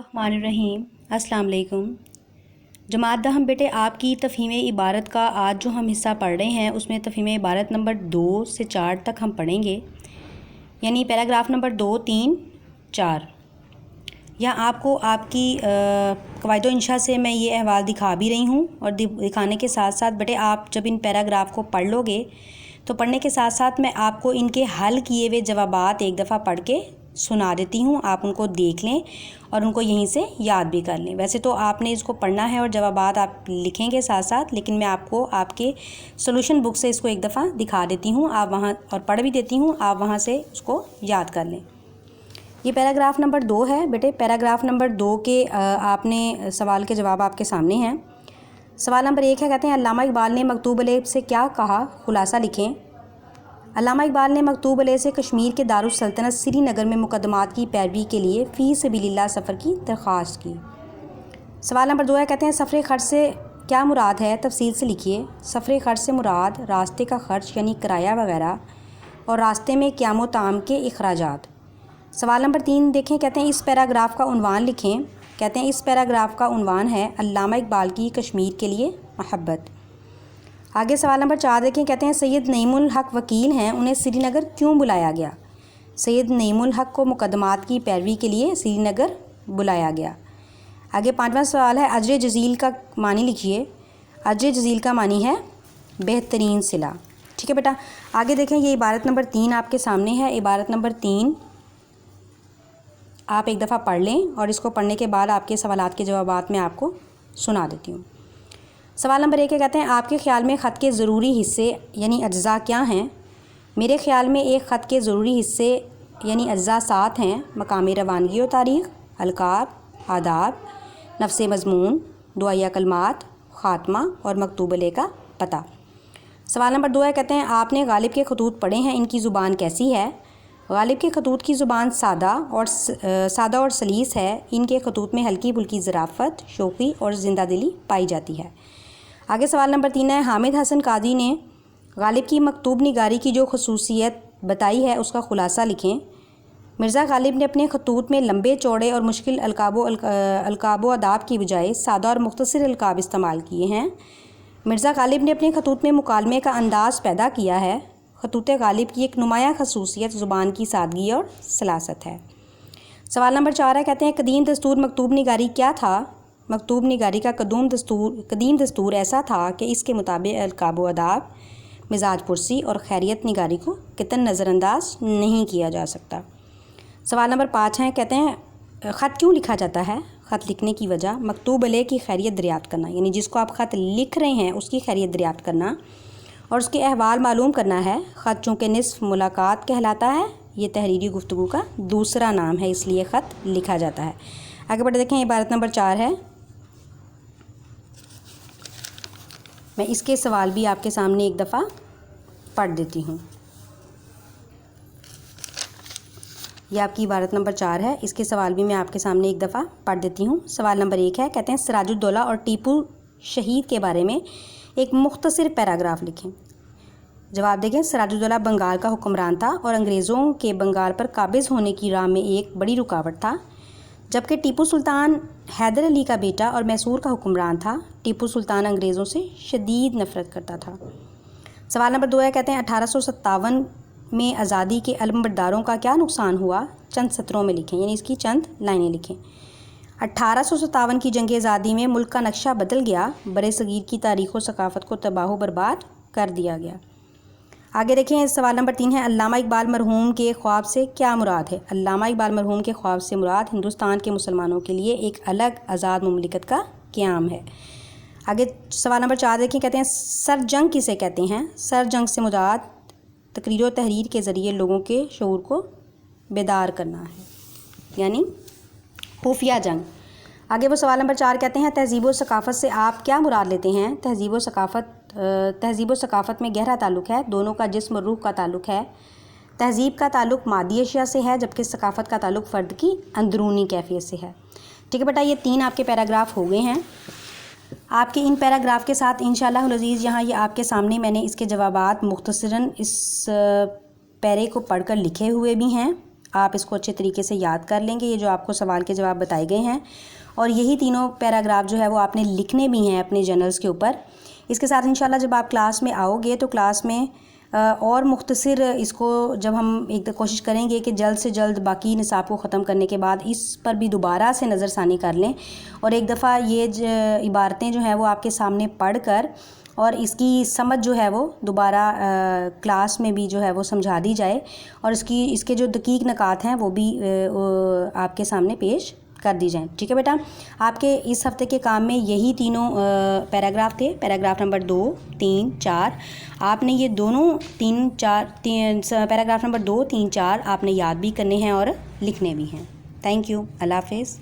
الرحمن الرحیم السلام علیکم جماعت دہم بیٹے آپ کی تفہیم عبارت کا آج جو ہم حصہ پڑھ رہے ہیں اس میں تفہیم عبارت نمبر 2 سے 4 تک ہم پڑھیں گے، یعنی پیراگراف نمبر 2، 3، 4۔ یہاں آپ کو آپ کی قواعد و انشاء سے میں یہ احوال دکھا بھی رہی ہوں، اور دکھانے کے ساتھ ساتھ بیٹے آپ جب ان پیراگراف کو پڑھ لو گے تو پڑھنے کے ساتھ ساتھ میں آپ کو ان کے حل کیے ہوئے جوابات ایک دفعہ پڑھ کے سنا دیتی ہوں، آپ ان کو دیکھ لیں اور ان کو یہیں سے یاد بھی کر لیں۔ ویسے تو آپ نے اس کو پڑھنا ہے اور جوابات آپ لکھیں گے ساتھ ساتھ، لیکن میں آپ کو آپ کے سولوشن بک سے اس کو ایک دفعہ دکھا دیتی ہوں، آپ وہاں اور پڑھ بھی دیتی ہوں، آپ وہاں سے اس کو یاد کر لیں۔ یہ پیراگراف نمبر 2 ہے بیٹے۔ پیراگراف نمبر 2 کے آپ نے سوال کے جواب آپ کے سامنے ہیں۔ سوال نمبر 1 ہے، کہتے ہیں علامہ اقبال نے مکتوب علیہ سے کیا کہا، خلاصہ لکھیں۔ علامہ اقبال نے مکتوب علیہ سے کشمیر کے دارالسلطنت سری نگر میں مقدمات کی پیروی کے لیے فی سبیل اللہ سفر کی درخواست کی۔ سوال نمبر 2 ہے، کہتے ہیں سفر خرچ سے کیا مراد ہے، تفصیل سے لکھیے۔ سفر خرچ سے مراد راستے کا خرچ یعنی کرایہ وغیرہ اور راستے میں قیام و طعام کے اخراجات۔ سوال نمبر 3 دیکھیں، کہتے ہیں اس پیراگراف کا عنوان لکھیں۔ کہتے ہیں اس پیراگراف کا عنوان ہے علامہ اقبال کی کشمیر کے لیے محبت۔ آگے سوال نمبر 4 دیکھیں، کہتے ہیں سید نعیم الحق وکیل ہیں، انہیں سری نگر کیوں بلایا گیا؟ سید نعیم الحق کو مقدمات کی پیروی کے لیے سری نگر بلایا گیا۔ آگے 5واں سوال ہے، اجر جزیل کا معنی لکھیے۔ اجر جزیل کا معنی ہے بہترین صلہ۔ ٹھیک ہے بیٹا، آگے دیکھیں یہ عبارت نمبر 3 آپ کے سامنے ہے۔ عبارت نمبر 3 آپ ایک دفعہ پڑھ لیں اور اس کو پڑھنے کے بعد آپ کے سوالات کے جوابات میں آپ کو سنا دیتی ہوں۔ سوال نمبر 1 کہتے ہیں آپ کے خیال میں خط کے ضروری حصے یعنی اجزاء کیا ہیں؟ میرے خیال میں ایک خط کے ضروری حصے یعنی اجزاء 7 ہیں: مقام روانگی و تاریخ، القاب، آداب، نفس مضمون، دعائیہ کلمات، خاتمہ اور مکتوب علیہ کا پتہ۔ سوال نمبر 2 کہتے ہیں آپ نے غالب کے خطوط پڑھے ہیں، ان کی زبان کیسی ہے؟ غالب کے خطوط کی زبان سادہ اور سلیس ہے، ان کے خطوط میں ہلکی پھلکی ظرافت، شوخی اور زندہ دلی پائی جاتی ہے۔ آگے سوال نمبر 3 ہے، حامد حسن قادری نے غالب کی مکتوب نگاری کی جو خصوصیت بتائی ہے اس کا خلاصہ لکھیں۔ مرزا غالب نے اپنے خطوط میں لمبے چوڑے اور مشکل القاب و آداب کی بجائے سادہ اور مختصر القاب استعمال کیے ہیں۔ مرزا غالب نے اپنے خطوط میں مکالمے کا انداز پیدا کیا ہے۔ خطوط غالب کی ایک نمایاں خصوصیت زبان کی سادگی اور سلاست ہے۔ سوال نمبر 4 ہے، کہتے ہیں قدیم دستور مکتوب نگاری کیا تھا؟ مکتوب نگاری کا قدیم دستور ایسا تھا کہ اس کے مطابق القاب و آداب، مزاج پرسی اور خیریت نگاری کو قطعاً نظر انداز نہیں کیا جا سکتا۔ سوال نمبر 5 ہے، کہتے ہیں خط کیوں لکھا جاتا ہے؟ خط لکھنے کی وجہ مکتوب علیہ کی خیریت دریافت کرنا، یعنی جس کو آپ خط لکھ رہے ہیں اس کی خیریت دریافت کرنا اور اس کے احوال معلوم کرنا ہے۔ خط چونکہ نصف ملاقات کہلاتا ہے، یہ تحریری گفتگو کا دوسرا نام ہے، اس لیے خط لکھا جاتا ہے۔ آگے بڑھ دیکھیں، عبارت نمبر 4 ہے، میں اس کے سوال بھی آپ کے سامنے ایک دفعہ پڑھ دیتی ہوں۔ یہ آپ کی عبارت نمبر 4 ہے، اس کے سوال بھی میں آپ کے سامنے ایک دفعہ پڑھ دیتی ہوں۔ سوال نمبر 1 ہے، کہتے ہیں سراج الدولہ اور ٹیپو شہید کے بارے میں ایک مختصر پیراگراف لکھیں۔ جواب دیکھیں، سراج الدولہ بنگال کا حکمران تھا اور انگریزوں کے بنگال پر قابض ہونے کی راہ میں ایک بڑی رکاوٹ تھا، جبکہ ٹیپو سلطان حیدر علی کا بیٹا اور میسور کا حکمران تھا۔ ٹیپو سلطان انگریزوں سے شدید نفرت کرتا تھا۔ سوال نمبر 2 ہے، کہتے ہیں 1857 میں آزادی کے علمبرداروں کا کیا نقصان ہوا؟ چند سطروں میں لکھیں، یعنی اس کی چند لائنیں لکھیں۔ 1857 کی جنگ آزادی میں ملک کا نقشہ بدل گیا، برصغیر کی تاریخ و ثقافت کو تباہ و برباد کر دیا گیا۔ آگے دیکھیں، سوال نمبر 3 ہے، علامہ اقبال مرحوم کے خواب سے کیا مراد ہے؟ علامہ اقبال مرحوم کے خواب سے مراد ہندوستان کے مسلمانوں کے لیے ایک الگ آزاد مملکت کا قیام ہے۔ آگے سوال نمبر 4 دیکھیں، کہتے ہیں سر جنگ کسے کہتے ہیں؟ سر جنگ سے مراد تقریر و تحریر کے ذریعے لوگوں کے شعور کو بیدار کرنا ہے، یعنی خفیہ جنگ۔ آگے وہ سوال نمبر 4 کہتے ہیں تہذیب و ثقافت سے آپ کیا مراد لیتے ہیں؟ تہذیب و ثقافت میں گہرا تعلق ہے، دونوں کا جسم اور روح کا تعلق ہے۔ تہذیب کا تعلق مادی اشیاء سے ہے، جبکہ ثقافت کا تعلق فرد کی اندرونی کیفیت سے ہے۔ ٹھیک ہے بیٹا، یہ 3 آپ کے پیراگراف ہو گئے ہیں۔ آپ کے ان پیراگراف کے ساتھ انشاءاللہ العزیز یہاں یہ آپ کے سامنے میں نے اس کے جوابات مختصراً اس پیرے کو پڑھ کر لکھے ہوئے بھی ہیں، آپ اس کو اچھے طریقے سے یاد کر لیں گے، یہ جو آپ کو سوال کے جواب بتائے گئے ہیں، اور یہی تینوں پیراگراف جو ہے وہ آپ نے لکھنے بھی ہیں اپنے جرنلز کے اوپر۔ اس کے ساتھ انشاءاللہ جب آپ کلاس میں آؤ گے تو کلاس میں اور مختصر اس کو جب ہم ایک کوشش کریں گے کہ جلد سے جلد باقی نصاب کو ختم کرنے کے بعد اس پر بھی دوبارہ سے نظر ثانی کر لیں، اور ایک دفعہ یہ عبارتیں جو ہیں وہ آپ کے سامنے پڑھ کر اور اس کی سمجھ جو ہے وہ دوبارہ کلاس میں بھی جو ہے وہ سمجھا دی جائے، اور اس کے جو دقیق نکات ہیں وہ بھی آپ کے سامنے پیش کر دی جائیں۔ ٹھیک ہے بیٹا، آپ کے اس ہفتے کے کام میں یہی تینوں پیراگراف تھے، پیراگراف نمبر 2، 3، 4۔ آپ نے یہ دونوں پیراگراف نمبر 2، 3، 4 آپ نے یاد بھی کرنے ہیں اور لکھنے بھی ہیں۔ تھینک یو، اللہ حافظ۔